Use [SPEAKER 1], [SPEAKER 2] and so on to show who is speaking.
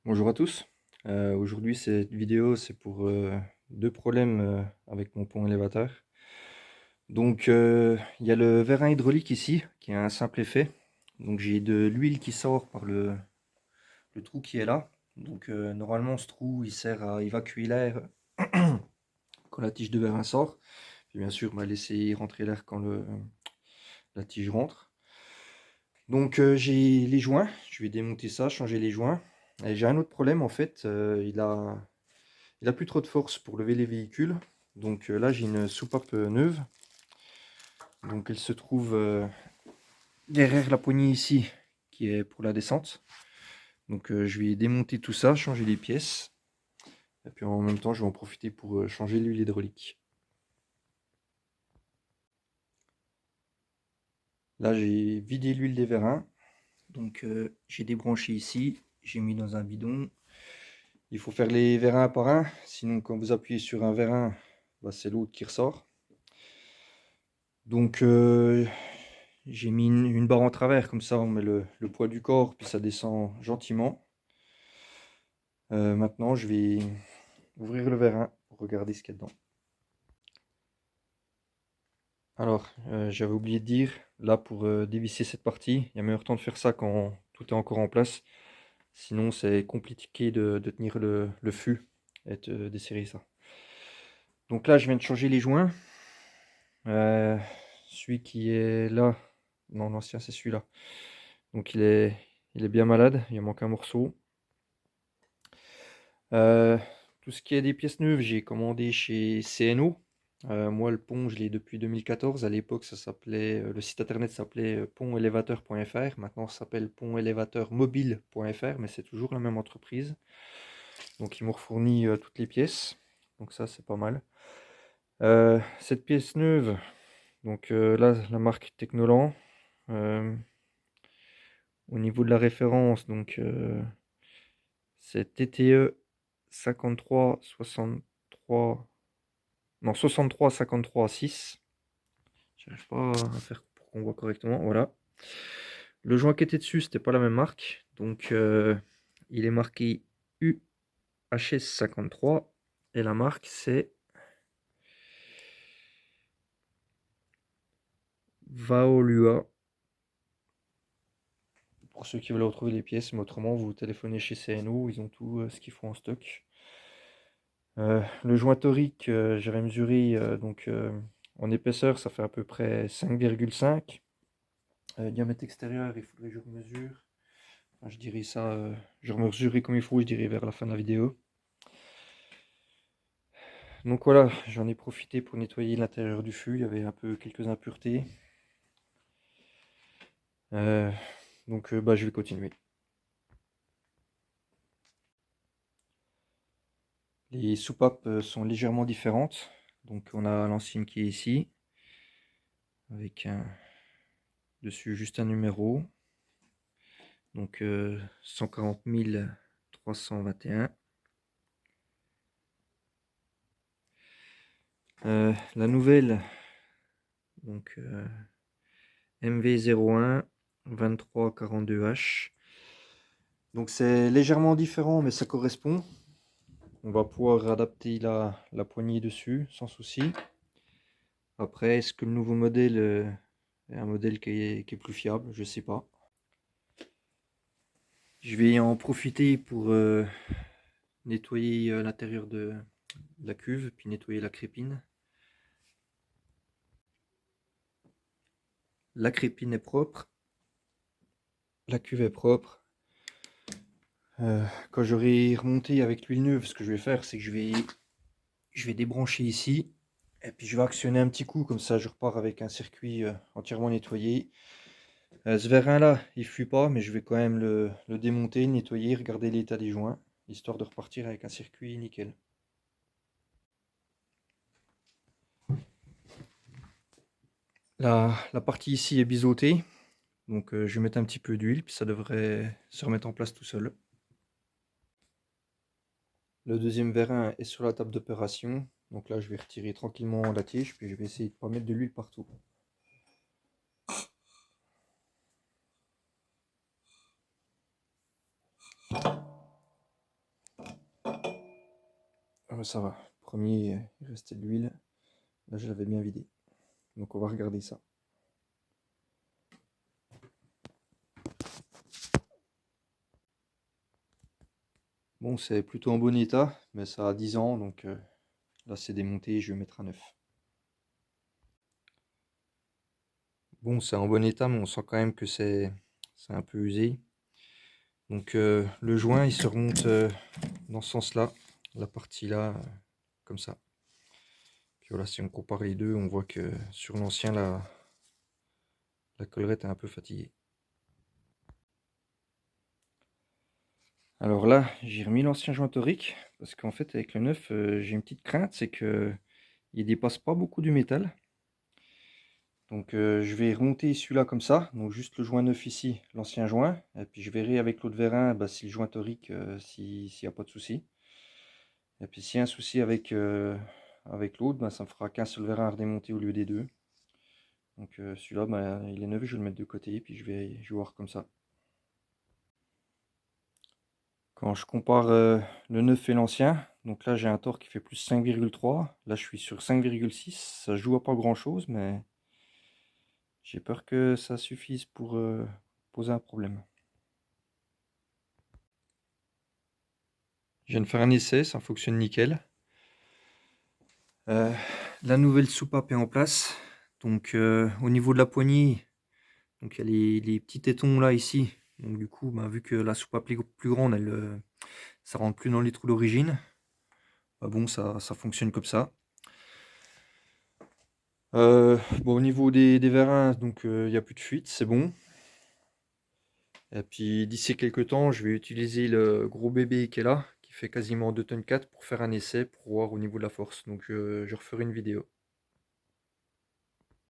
[SPEAKER 1] Bonjour à tous. Aujourd'hui, cette vidéo, c'est pour deux problèmes avec mon pont élévateur. Donc, il y a le vérin hydraulique ici, qui a un simple effet. Donc, j'ai de l'huile qui sort par le trou qui est là. Donc, normalement, ce trou, il sert à évacuer l'air quand la tige de vérin sort. Puis, bien sûr, laisser rentrer l'air quand la tige rentre. Donc, j'ai les joints. Je vais démonter ça, changer les joints. Et j'ai un autre problème, en fait. Il a plus trop de force pour lever les véhicules. Donc là, j'ai une soupape neuve. Donc elle se trouve derrière la poignée ici, qui est pour la descente. Donc je vais démonter tout ça, changer les pièces. Et puis en même temps, je vais en profiter pour changer l'huile hydraulique. Là, j'ai vidé l'huile des vérins. Donc j'ai débranché ici, j'ai mis dans un bidon. Il faut faire les vérins un par un, sinon quand vous appuyez sur un vérin, c'est l'autre qui ressort. Donc j'ai mis une barre en travers, comme ça on met le poids du corps, puis ça descend gentiment. Maintenant je vais ouvrir le vérin pour regarder ce qu'il y a dedans. Alors, j'avais oublié de dire, là pour dévisser cette partie, il y a meilleur temps de faire ça quand tout est encore en place. Sinon c'est compliqué de tenir le fût et de desserrer ça. Donc là je viens de changer les joints. Celui qui est là, non, l'ancien c'est celui-là. Donc il est bien malade, il manque un morceau. Tout ce qui est des pièces neuves, j'ai commandé chez CNO. Moi, le pont, je l'ai depuis 2014. À l'époque, ça s'appelait, le site internet s'appelait pontélévateur.fr. Maintenant, ça s'appelle pontélévateurmobile.fr, mais c'est toujours la même entreprise. Donc, ils m'ont fourni toutes les pièces. Donc, ça, c'est pas mal. Cette pièce neuve, donc là, la marque Technolan. Au niveau de la référence, donc c'est TTE 53 63, non 63 53 6. J'arrive pas à faire pour qu'on voit correctement. Voilà. Le joint qui était dessus, c'était pas la même marque, donc il est marqué UHS 53 et la marque c'est Vaolua. Pour ceux qui veulent retrouver les pièces, mais autrement vous téléphonez chez CNO, ils ont tout ce qu'il faut en stock. Le joint torique, j'avais mesuré donc en épaisseur, ça fait à peu près 5,5. Diamètre extérieur, il faudrait que je mesure. Enfin, je dirais ça, je mesurerai comme il faut, je dirais vers la fin de la vidéo. Donc voilà, j'en ai profité pour nettoyer l'intérieur du fût. Il y avait un peu quelques impuretés. Donc je vais continuer. Les soupapes sont légèrement différentes. Donc on a l'ancienne qui est ici, avec dessus juste un numéro. Donc 140 321. La nouvelle, donc MV01 2342H. Donc c'est légèrement différent, mais ça correspond. On va pouvoir adapter la poignée dessus sans souci. Après, est-ce que le nouveau modèle est un modèle qui est plus fiable? Je sais pas. Je vais en profiter pour nettoyer l'intérieur de la cuve, puis nettoyer la crépine. La crépine est propre. La cuve est propre. Quand j'aurai remonté avec l'huile neuve, ce que je vais faire, c'est que je vais débrancher ici. Et puis je vais actionner un petit coup, comme ça je repars avec un circuit entièrement nettoyé. Ce vérin là, il fuit pas, mais je vais quand même le démonter, nettoyer, regarder l'état des joints, histoire de repartir avec un circuit nickel. La partie ici est biseautée, donc je vais mettre un petit peu d'huile, puis ça devrait se remettre en place tout seul. Le deuxième vérin est sur la table d'opération, donc là je vais retirer tranquillement la tige, puis je vais essayer de ne pas mettre de l'huile partout. Ah, ça va. Premier, il restait de l'huile. Là, je l'avais bien vidé. Donc, on va regarder ça. Bon, c'est plutôt en bon état, mais ça a 10 ans, donc là, c'est démonté, je vais mettre un neuf. Bon, c'est en bon état, mais on sent quand même que c'est un peu usé. Donc, le joint, il se remonte dans ce sens-là, la partie là, comme ça. Puis voilà, si on compare les deux, on voit que sur l'ancien, la collerette est un peu fatiguée. Alors là, j'ai remis l'ancien joint torique, parce qu'en fait, avec le neuf, j'ai une petite crainte, c'est que il dépasse pas beaucoup du métal. Donc je vais remonter celui-là comme ça, donc juste le joint neuf ici, l'ancien joint, et puis je verrai avec l'autre vérin si le joint torique, s'il n'y a pas de souci. Et puis s'il y a un souci avec, avec l'autre, ça me fera qu'un seul vérin à redémonter au lieu des deux. Donc celui-là, il est neuf, je vais le mettre de côté, et puis je vais voir comme ça. Quand je compare le neuf et l'ancien, donc là j'ai un torque qui fait plus 5,3, là je suis sur 5,6, ça joue à pas grand chose, mais j'ai peur que ça suffise pour poser un problème. Je viens de faire un essai, ça fonctionne nickel. La nouvelle soupape est en place, donc au niveau de la poignée, donc il y a les petits tétons là ici, donc du coup vu que la soupape est plus grande, ça rentre plus dans les trous d'origine. Bon, ça fonctionne comme ça. Bon, au niveau des vérins, donc il n'y a plus de fuite, c'est bon. Et puis d'ici quelques temps, je vais utiliser le gros bébé qui est là, qui fait quasiment 2,4 tonnes pour faire un essai, pour voir au niveau de la force. Donc je referai une vidéo.